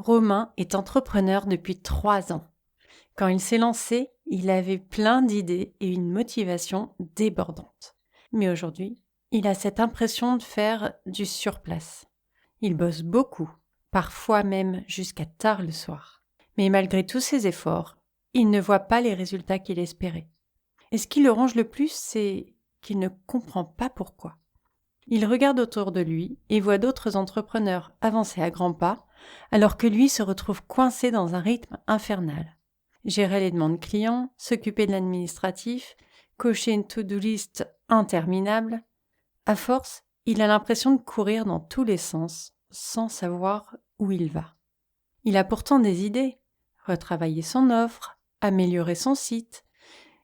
Romain est entrepreneur depuis 3 ans. Quand il s'est lancé, il avait plein d'idées et une motivation débordante. Mais aujourd'hui, il a cette impression de faire du surplace. Il bosse beaucoup, parfois même jusqu'à tard le soir. Mais malgré tous ses efforts, il ne voit pas les résultats qu'il espérait. Et ce qui le ronge le plus, c'est qu'il ne comprend pas pourquoi. Il regarde autour de lui et voit d'autres entrepreneurs avancer à grands pas, alors que lui se retrouve coincé dans un rythme infernal. Gérer les demandes clients, s'occuper de l'administratif, cocher une to-do list interminable. À force, il a l'impression de courir dans tous les sens, sans savoir où il va. Il a pourtant des idées, retravailler son offre, améliorer son site,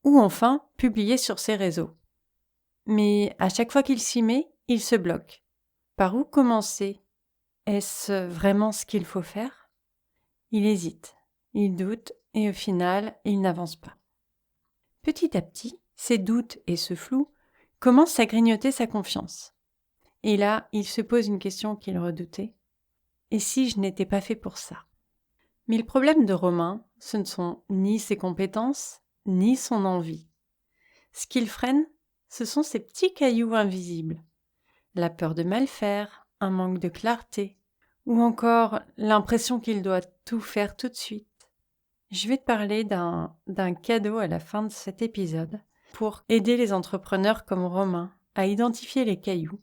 ou enfin publier sur ses réseaux. Mais à chaque fois qu'il s'y met, il se bloque. Par où commencer ? Est-ce vraiment ce qu'il faut faire ? Il hésite, il doute et au final, il n'avance pas. Petit à petit, ces doutes et ce flou commencent à grignoter sa confiance. Et là, il se pose une question qu'il redoutait. Et si je n'étais pas fait pour ça ? Mais le problème de Romain, ce ne sont ni ses compétences, ni son envie. Ce qu'il freine, ce sont ces petits cailloux invisibles. La peur de mal faire, un manque de clarté, ou encore l'impression qu'il doit tout faire tout de suite. Je vais te parler d'un cadeau à la fin de cet épisode pour aider les entrepreneurs comme Romain à identifier les cailloux,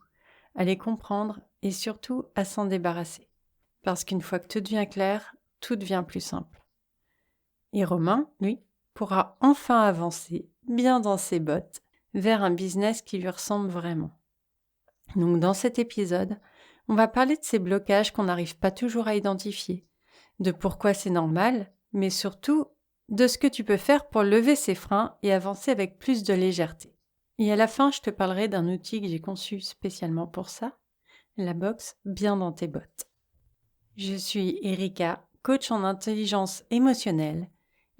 à les comprendre et surtout à s'en débarrasser. Parce qu'une fois que tout devient clair, tout devient plus simple. Et Romain, lui, pourra enfin avancer bien dans ses bottes vers un business qui lui ressemble vraiment. Donc dans cet épisode, on va parler de ces blocages qu'on n'arrive pas toujours à identifier, de pourquoi c'est normal, mais surtout de ce que tu peux faire pour lever ces freins et avancer avec plus de légèreté. Et à la fin, je te parlerai d'un outil que j'ai conçu spécialement pour ça, la box Bien dans tes bottes. Je suis Erika, coach en intelligence émotionnelle,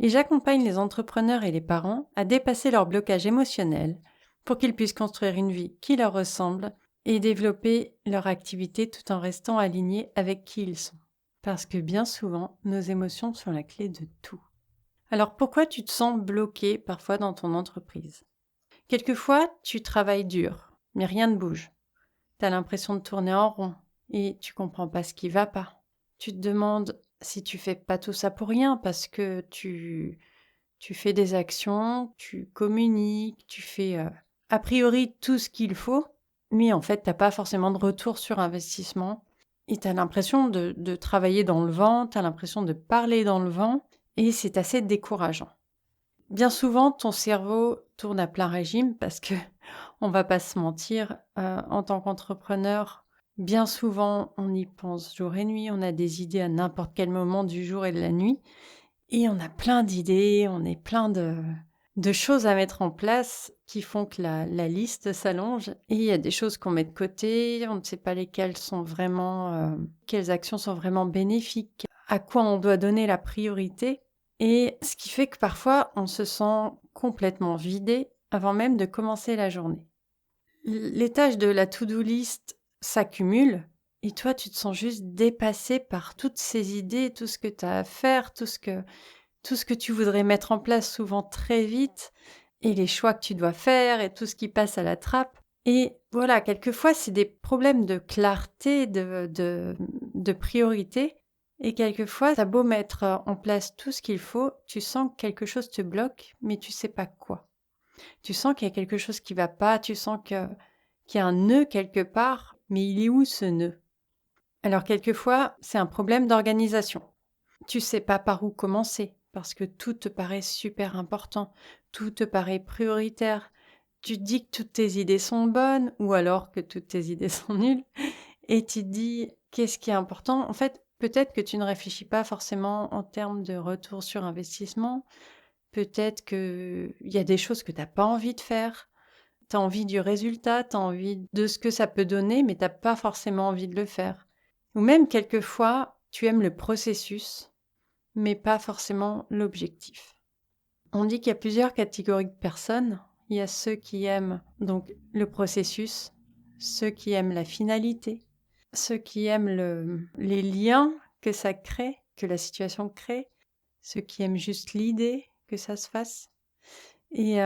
et j'accompagne les entrepreneurs et les parents à dépasser leurs blocages émotionnels pour qu'ils puissent construire une vie qui leur ressemble et développer leur activité tout en restant alignés avec qui ils sont. Parce que bien souvent, nos émotions sont la clé de tout. Alors pourquoi tu te sens bloqué parfois dans ton entreprise ? Quelquefois, tu travailles dur, mais rien ne bouge. Tu as l'impression de tourner en rond et tu comprends pas ce qui va pas. Tu te demandes si tu fais pas tout ça pour rien parce que tu fais des actions, tu communiques, tu fais a priori tout ce qu'il faut, mais en fait, t'as pas forcément de retour sur investissement. Et tu as l'impression de travailler dans le vent, tu as l'impression de parler dans le vent, et c'est assez décourageant. Bien souvent, ton cerveau tourne à plein régime parce que, on va pas se mentir, en tant qu'entrepreneur, bien souvent, on y pense jour et nuit, on a des idées à n'importe quel moment du jour et de la nuit, et on a plein d'idées, on est plein de choses à mettre en place qui font que la liste s'allonge. Et il y a des choses qu'on met de côté, on ne sait pas lesquelles sont vraiment, quelles actions sont vraiment bénéfiques, à quoi on doit donner la priorité. Et ce qui fait que parfois, on se sent complètement vidé avant même de commencer la journée. Les tâches de la to-do list s'accumulent et toi, tu te sens juste dépassé par toutes ces idées, tout ce que tu as à faire, tout ce que tu voudrais mettre en place souvent très vite, et les choix que tu dois faire, et tout ce qui passe à la trappe. Et voilà, quelquefois, c'est des problèmes de clarté, de priorité, et quelquefois, t'as beau mettre en place tout ce qu'il faut, tu sens que quelque chose te bloque, mais tu sais pas quoi. Tu sens qu'il y a quelque chose qui va pas, tu sens qu'il y a un nœud quelque part, mais il est où ce nœud ? Alors quelquefois, c'est un problème d'organisation. Tu sais pas par où commencer, parce que tout te paraît super important, tout te paraît prioritaire. Tu te dis que toutes tes idées sont bonnes, ou alors que toutes tes idées sont nulles, et tu te dis qu'est-ce qui est important. En fait, peut-être que tu ne réfléchis pas forcément en termes de retour sur investissement, peut-être qu'il y a des choses que tu n'as pas envie de faire, tu as envie du résultat, tu as envie de ce que ça peut donner, mais tu n'as pas forcément envie de le faire. Ou même quelquefois, tu aimes le processus, mais pas forcément l'objectif. On dit qu'il y a plusieurs catégories de personnes. Il y a ceux qui aiment donc le processus, ceux qui aiment la finalité, ceux qui aiment les liens que ça crée que la situation crée, ceux qui aiment juste l'idée que ça se fasse. Et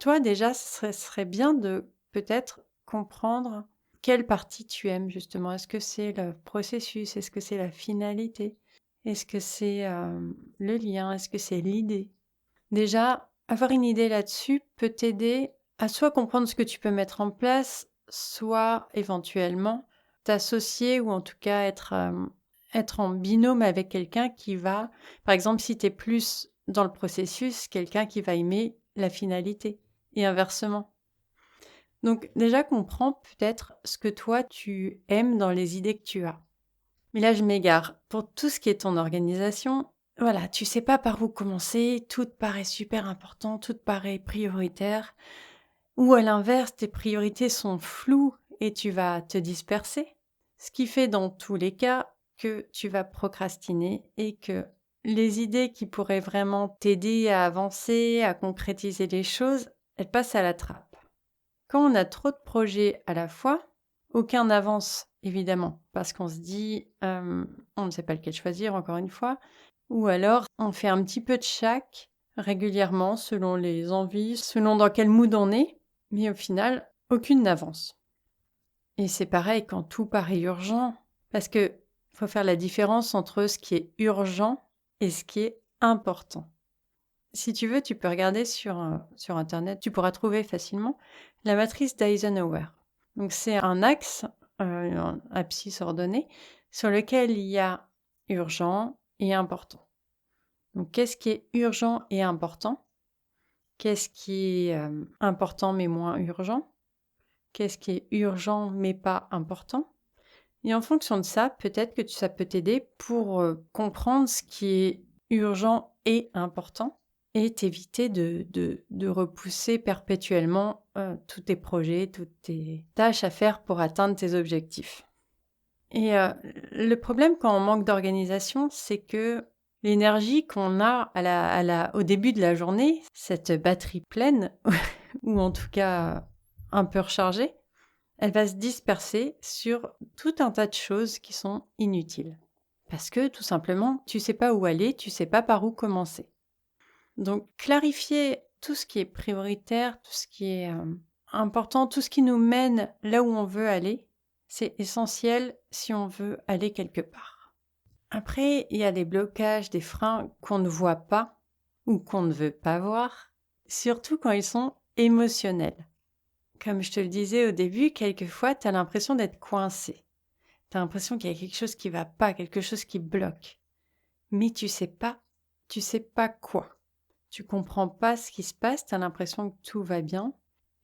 toi, déjà, ce serait bien de peut-être comprendre quelle partie tu aimes, justement. Est-ce que c'est le processus? Est-ce que c'est la finalité? Est-ce que c'est le lien? Est-ce que c'est l'idée? Déjà, avoir une idée là-dessus peut t'aider à soit comprendre ce que tu peux mettre en place, soit éventuellement t'associer ou en tout cas être en binôme avec quelqu'un qui va, par exemple, si tu es plus dans le processus, quelqu'un qui va aimer la finalité et inversement. Donc déjà, comprends peut-être ce que toi tu aimes dans les idées que tu as. Mais là, je m'égare. Pour tout ce qui est ton organisation, voilà, tu sais pas par où commencer, tout te paraît super important, tout te paraît prioritaire. Ou à l'inverse, tes priorités sont floues et tu vas te disperser. Ce qui fait dans tous les cas que tu vas procrastiner et que les idées qui pourraient vraiment t'aider à avancer, à concrétiser les choses, elles passent à la trappe. Quand on a trop de projets à la fois, aucun n'avance, évidemment, parce qu'on se dit, on ne sait pas lequel choisir, encore une fois, ou alors on fait un petit peu de chaque régulièrement, selon les envies, selon dans quel mood on est, mais au final, aucune n'avance. Et c'est pareil quand tout paraît urgent, parce que faut faire la différence entre ce qui est urgent et ce qui est important. Si tu veux, tu peux regarder sur Internet, tu pourras trouver facilement la matrice d'Eisenhower. Donc c'est un axe, un abscisse ordonnée, sur lequel il y a urgent et important. Donc qu'est-ce qui est urgent et important? Qu'est-ce qui est important mais moins urgent? Qu'est-ce qui est urgent mais pas important? Et en fonction de ça, peut-être que ça peut t'aider pour comprendre ce qui est urgent et important et t'éviter de repousser perpétuellement tous tes projets, toutes tes tâches à faire pour atteindre tes objectifs. Et le problème quand on manque d'organisation, c'est que l'énergie qu'on a au début de la journée, cette batterie pleine, ou en tout cas un peu rechargée, elle va se disperser sur tout un tas de choses qui sont inutiles. Parce que tout simplement, tu sais pas où aller, tu sais pas par où commencer. Donc clarifier tout ce qui est prioritaire, tout ce qui est important, tout ce qui nous mène là où on veut aller, c'est essentiel si on veut aller quelque part. Après, il y a des blocages, des freins qu'on ne voit pas ou qu'on ne veut pas voir, surtout quand ils sont émotionnels. Comme je te le disais au début, quelquefois, tu as l'impression d'être coincé. Tu as l'impression qu'il y a quelque chose qui va pas, quelque chose qui bloque. Mais tu sais pas quoi. Tu comprends pas ce qui se passe, tu as l'impression que tout va bien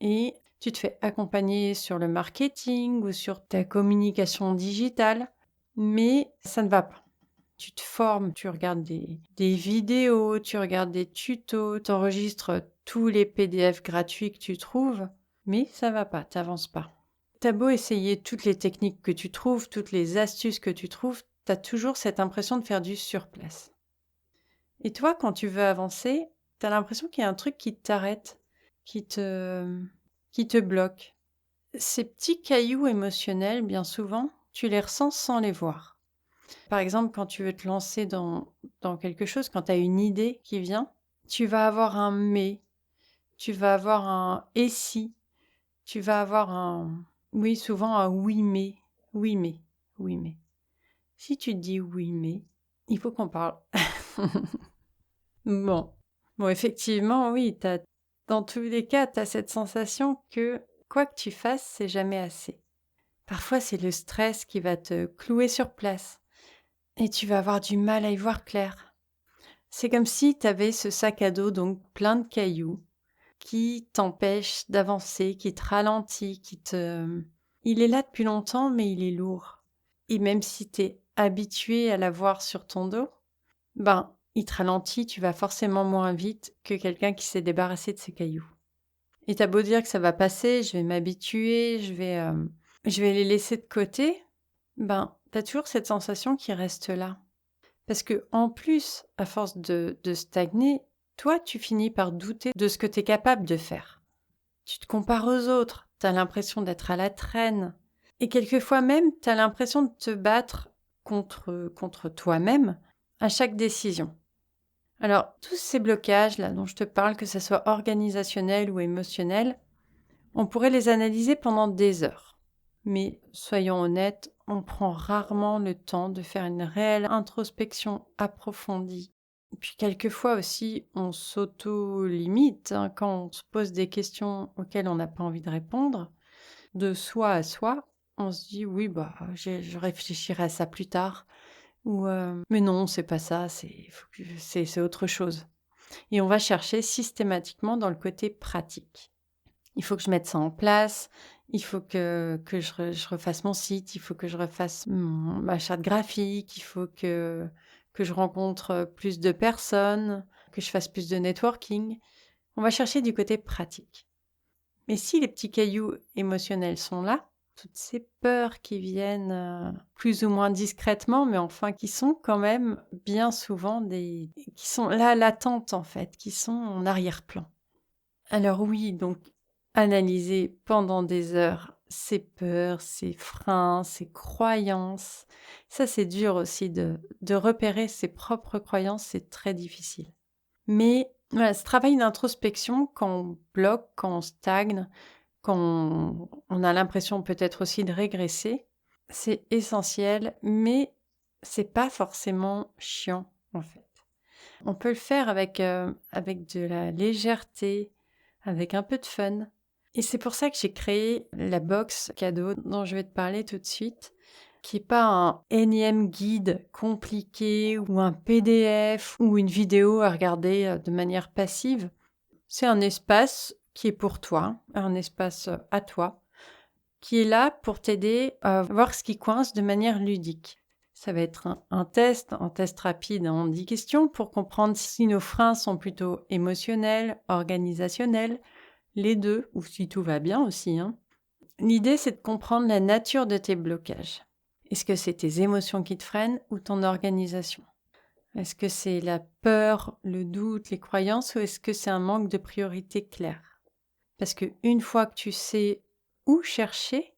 et tu te fais accompagner sur le marketing ou sur ta communication digitale, mais ça ne va pas. Tu te formes, tu regardes des vidéos, tu regardes des tutos, tu enregistres tous les PDF gratuits que tu trouves, mais ça va pas, t'avances pas. T'as beau essayer toutes les techniques que tu trouves, toutes les astuces que tu trouves, t'as toujours cette impression de faire du surplace. Et toi, quand tu veux avancer, t'as l'impression qu'il y a un truc qui t'arrête, qui te bloque. Ces petits cailloux émotionnels, bien souvent, tu les ressens sans les voir. Par exemple, quand tu veux te lancer dans quelque chose, quand tu as une idée qui vient, tu vas avoir un mais, tu vas avoir un et si, tu vas avoir oui, souvent un oui mais, oui mais, oui mais. Si tu te dis oui mais, il faut qu'on parle. Bon, effectivement, oui, dans tous les cas, tu as cette sensation que quoi que tu fasses, c'est jamais assez. Parfois, c'est le stress qui va te clouer sur place et tu vas avoir du mal à y voir clair. C'est comme si tu avais ce sac à dos, donc plein de cailloux, qui t'empêche d'avancer, qui te ralentit, Il est là depuis longtemps, mais il est lourd. Et même si tu es habitué à l'avoir sur ton dos, il te ralentit, tu vas forcément moins vite que quelqu'un qui s'est débarrassé de ses cailloux. Et t'as beau dire que ça va passer, je vais m'habituer, je vais les laisser de côté, t'as toujours cette sensation qui reste là. Parce que en plus, à force de stagner, toi, tu finis par douter de ce que tu es capable de faire. Tu te compares aux autres, tu as l'impression d'être à la traîne. Et quelquefois même, tu as l'impression de te battre contre toi-même à chaque décision. Alors, tous ces blocages là dont je te parle, que ce soit organisationnel ou émotionnel, on pourrait les analyser pendant des heures. Mais soyons honnêtes, on prend rarement le temps de faire une réelle introspection approfondie. Puis quelquefois aussi, on s'auto-limite quand on se pose des questions auxquelles on n'a pas envie de répondre. De soi à soi, on se dit oui, je réfléchirai à ça plus tard. Ou mais non, c'est pas ça, c'est autre chose. Et on va chercher systématiquement dans le côté pratique. Il faut que je mette ça en place, il faut que je refasse mon site, il faut que je refasse ma charte graphique, il faut que je rencontre plus de personnes, que je fasse plus de networking. On va chercher du côté pratique. Mais si les petits cailloux émotionnels sont là, toutes ces peurs qui viennent plus ou moins discrètement, mais enfin qui sont quand même bien souvent qui sont là latentes en fait, qui sont en arrière-plan. Alors oui, donc analyser pendant des heures ses peurs, ses freins, ses croyances, ça c'est dur aussi de repérer ses propres croyances, c'est très difficile. Mais voilà, ce travail d'introspection, quand on bloque, quand on stagne, quand on a l'impression peut-être aussi de régresser, c'est essentiel, mais c'est pas forcément chiant en fait. On peut le faire avec de la légèreté, avec un peu de fun. Et c'est pour ça que j'ai créé la box cadeau dont je vais te parler tout de suite, qui n'est pas un énième guide compliqué ou un PDF ou une vidéo à regarder de manière passive. C'est un espace qui est pour toi, un espace à toi, qui est là pour t'aider à voir ce qui coince de manière ludique. Ça va être un test rapide en 10 questions pour comprendre si nos freins sont plutôt émotionnels, organisationnels, les deux, ou si tout va bien aussi. L'idée, c'est de comprendre la nature de tes blocages. Est-ce que c'est tes émotions qui te freinent ou ton organisation ? Est-ce que c'est la peur, le doute, les croyances ou est-ce que c'est un manque de priorité claire ? Parce qu'une fois que tu sais où chercher,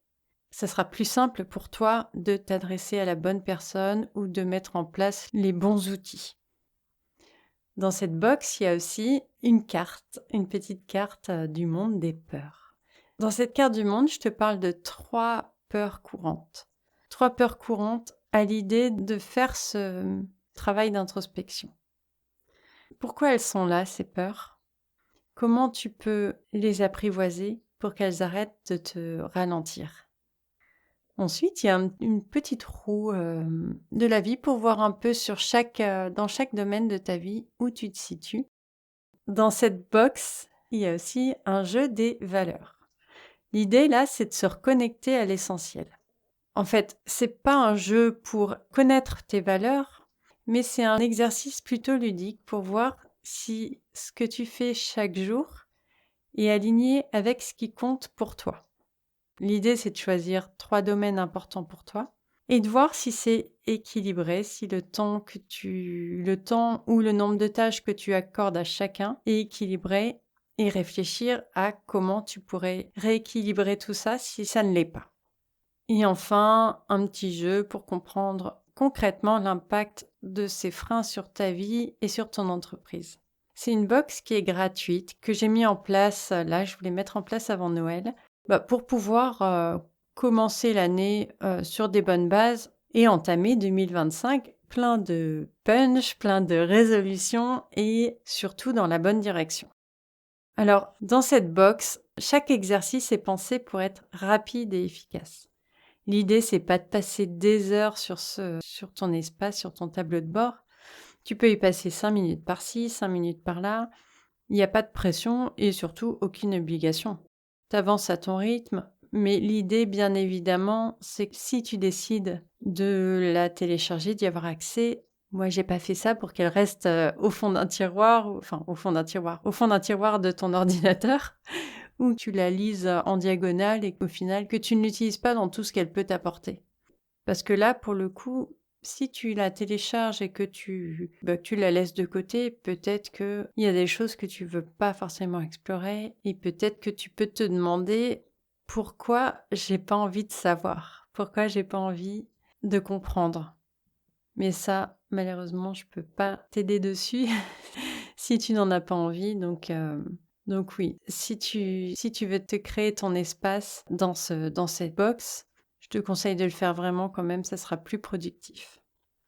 ça sera plus simple pour toi de t'adresser à la bonne personne ou de mettre en place les bons outils. Dans cette box, il y a aussi une carte, une petite carte du monde des peurs. Dans cette carte du monde, je te parle de 3 peurs courantes. 3 peurs courantes à l'idée de faire ce travail d'introspection. Pourquoi elles sont là, ces peurs ? Comment tu peux les apprivoiser pour qu'elles arrêtent de te ralentir ? Ensuite, il y a une petite roue de la vie pour voir un peu dans chaque domaine de ta vie où tu te situes. Dans cette box, il y a aussi un jeu des valeurs. L'idée là, c'est de se reconnecter à l'essentiel. En fait, c'est pas un jeu pour connaître tes valeurs, mais c'est un exercice plutôt ludique pour voir si ce que tu fais chaque jour est aligné avec ce qui compte pour toi. L'idée, c'est de choisir 3 domaines importants pour toi et de voir si c'est équilibré, si le temps ou le nombre de tâches que tu accordes à chacun est équilibré et réfléchir à comment tu pourrais rééquilibrer tout ça si ça ne l'est pas. Et enfin, un petit jeu pour comprendre concrètement l'impact de ces freins sur ta vie et sur ton entreprise. C'est une box qui est gratuite, que j'ai mis en place, là, je voulais mettre en place avant Noël, pour pouvoir commencer l'année sur des bonnes bases et entamer 2025 plein de punch, plein de résolutions et surtout dans la bonne direction. Alors, dans cette box, chaque exercice est pensé pour être rapide et efficace. L'idée, c'est pas de passer des heures sur ton espace, sur ton tableau de bord. Tu peux y passer 5 minutes par-ci, 5 minutes par-là. Il n'y a pas de pression et surtout aucune obligation. T'avances à ton rythme, mais l'idée, bien évidemment, c'est que si tu décides de la télécharger, d'y avoir accès, moi, j'ai pas fait ça pour qu'elle reste au fond d'un tiroir, au fond d'un tiroir de ton ordinateur, ou que tu la lises en diagonale et qu'au final, que tu ne l'utilises pas dans tout ce qu'elle peut t'apporter. Parce que là, pour le coup, si tu la télécharges et que tu la laisses de côté, peut-être qu'il y a des choses que tu veux pas forcément explorer et peut-être que tu peux te demander pourquoi j'ai pas envie de savoir, pourquoi j'ai pas envie de comprendre. Mais ça, malheureusement, je peux pas t'aider dessus si tu n'en as pas envie. Donc oui, si tu veux te créer ton espace dans cette box, je te conseille de le faire vraiment quand même, ça sera plus productif.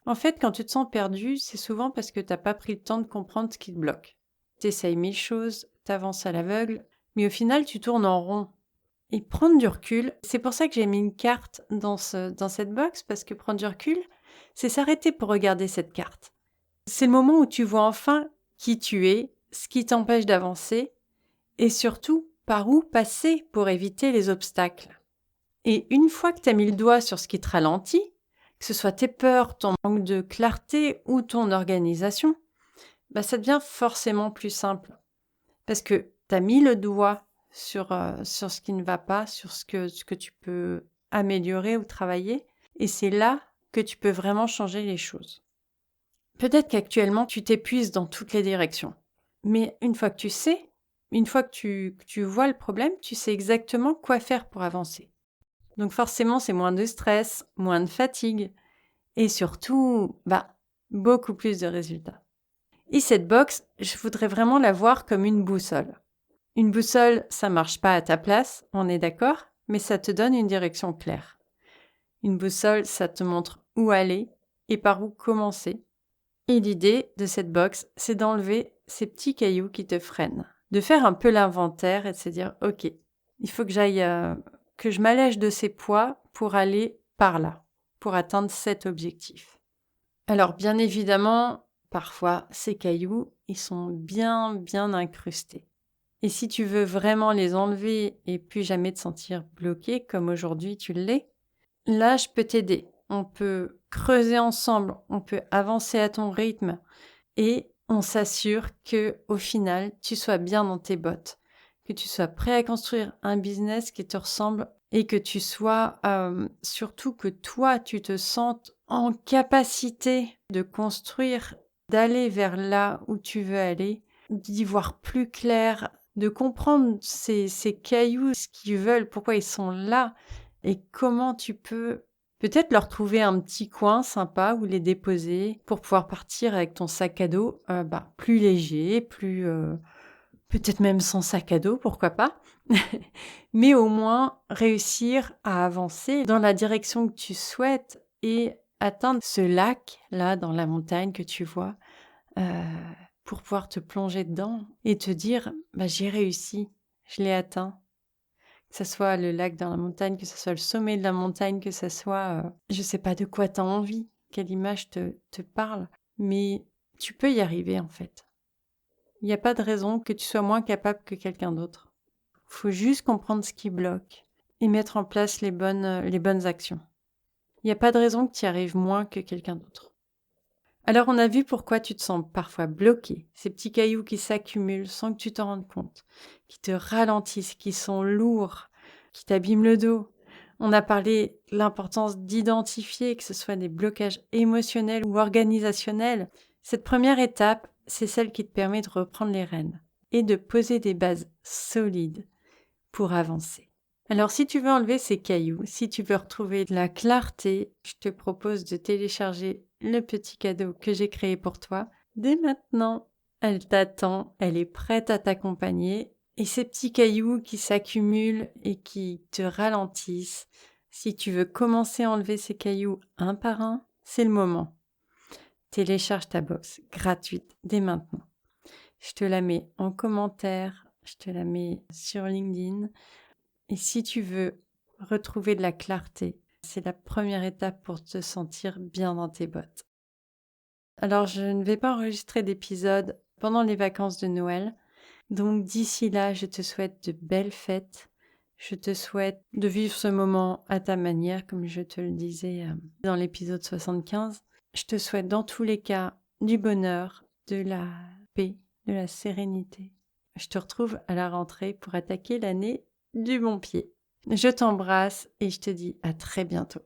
En fait, quand tu te sens perdu, c'est souvent parce que tu n'as pas pris le temps de comprendre ce qui te bloque. Tu essayes 1000 choses, tu avances à l'aveugle, mais au final, tu tournes en rond. Et prendre du recul, c'est pour ça que j'ai mis une carte dans cette box, parce que prendre du recul, c'est s'arrêter pour regarder cette carte. C'est le moment où tu vois enfin qui tu es, ce qui t'empêche d'avancer, et surtout, par où passer pour éviter les obstacles. Et une fois que tu as mis le doigt sur ce qui te ralentit, que ce soit tes peurs, ton manque de clarté ou ton organisation, ça devient forcément plus simple. Parce que tu as mis le doigt sur ce qui ne va pas, sur ce que tu peux améliorer ou travailler, et c'est là que tu peux vraiment changer les choses. Peut-être qu'actuellement, tu t'épuises dans toutes les directions, mais une fois que tu sais, une fois que tu vois le problème, tu sais exactement quoi faire pour avancer. Donc forcément, c'est moins de stress, moins de fatigue, et surtout, beaucoup plus de résultats. Et cette box, je voudrais vraiment la voir comme une boussole. Une boussole, ça marche pas à ta place, on est d'accord, mais ça te donne une direction claire. Une boussole, ça te montre où aller et par où commencer. Et l'idée de cette box, c'est d'enlever ces petits cailloux qui te freinent. De faire un peu l'inventaire et de se dire, ok, il faut que que je m'allège de ces poids pour aller par là, pour atteindre cet objectif. Alors, bien évidemment, parfois, ces cailloux, ils sont bien, bien incrustés. Et si tu veux vraiment les enlever et plus jamais te sentir bloqué, comme aujourd'hui tu l'es, là, je peux t'aider. On peut creuser ensemble, on peut avancer à ton rythme et on s'assure que au final, tu sois bien dans tes bottes, que tu sois prêt à construire un business qui te ressemble et que tu sois surtout que toi, tu te sentes en capacité de construire, d'aller vers là où tu veux aller, d'y voir plus clair, de comprendre ces cailloux, ce qu'ils veulent, pourquoi ils sont là et comment tu peux peut-être leur trouver un petit coin sympa où les déposer pour pouvoir partir avec ton sac à dos plus léger, peut-être même sans sac à dos, pourquoi pas. Mais au moins réussir à avancer dans la direction que tu souhaites et atteindre ce lac-là dans la montagne que tu vois pour pouvoir te plonger dedans et te dire j'ai réussi, je l'ai atteint. Que ce soit le lac dans la montagne, que ce soit le sommet de la montagne, que ce soit, je sais pas de quoi tu as envie, quelle image te parle, mais tu peux y arriver en fait. Il n'y a pas de raison que tu sois moins capable que quelqu'un d'autre. Il faut juste comprendre ce qui bloque et mettre en place les bonnes actions. Il n'y a pas de raison que tu y arrives moins que quelqu'un d'autre. Alors on a vu pourquoi tu te sens parfois bloqué, ces petits cailloux qui s'accumulent sans que tu t'en rendes compte, qui te ralentissent, qui sont lourds, qui t'abîment le dos. On a parlé de l'importance d'identifier que ce soit des blocages émotionnels ou organisationnels. Cette première étape, c'est celle qui te permet de reprendre les rênes et de poser des bases solides pour avancer. Alors si tu veux enlever ces cailloux, si tu veux retrouver de la clarté, je te propose de télécharger le petit cadeau que j'ai créé pour toi dès maintenant. Elle t'attend, elle est prête à t'accompagner. Et ces petits cailloux qui s'accumulent et qui te ralentissent, si tu veux commencer à enlever ces cailloux un par un, c'est le moment. Télécharge ta box gratuite dès maintenant. Je te la mets en commentaire, je te la mets sur LinkedIn. Et si tu veux retrouver de la clarté, c'est la première étape pour te sentir bien dans tes bottes. Alors, je ne vais pas enregistrer d'épisode pendant les vacances de Noël. Donc, d'ici là, je te souhaite de belles fêtes. Je te souhaite de vivre ce moment à ta manière, comme je te le disais dans l'épisode 75. Je te souhaite dans tous les cas du bonheur, de la paix, de la sérénité. Je te retrouve à la rentrée pour attaquer l'année du bon pied. Je t'embrasse et je te dis à très bientôt.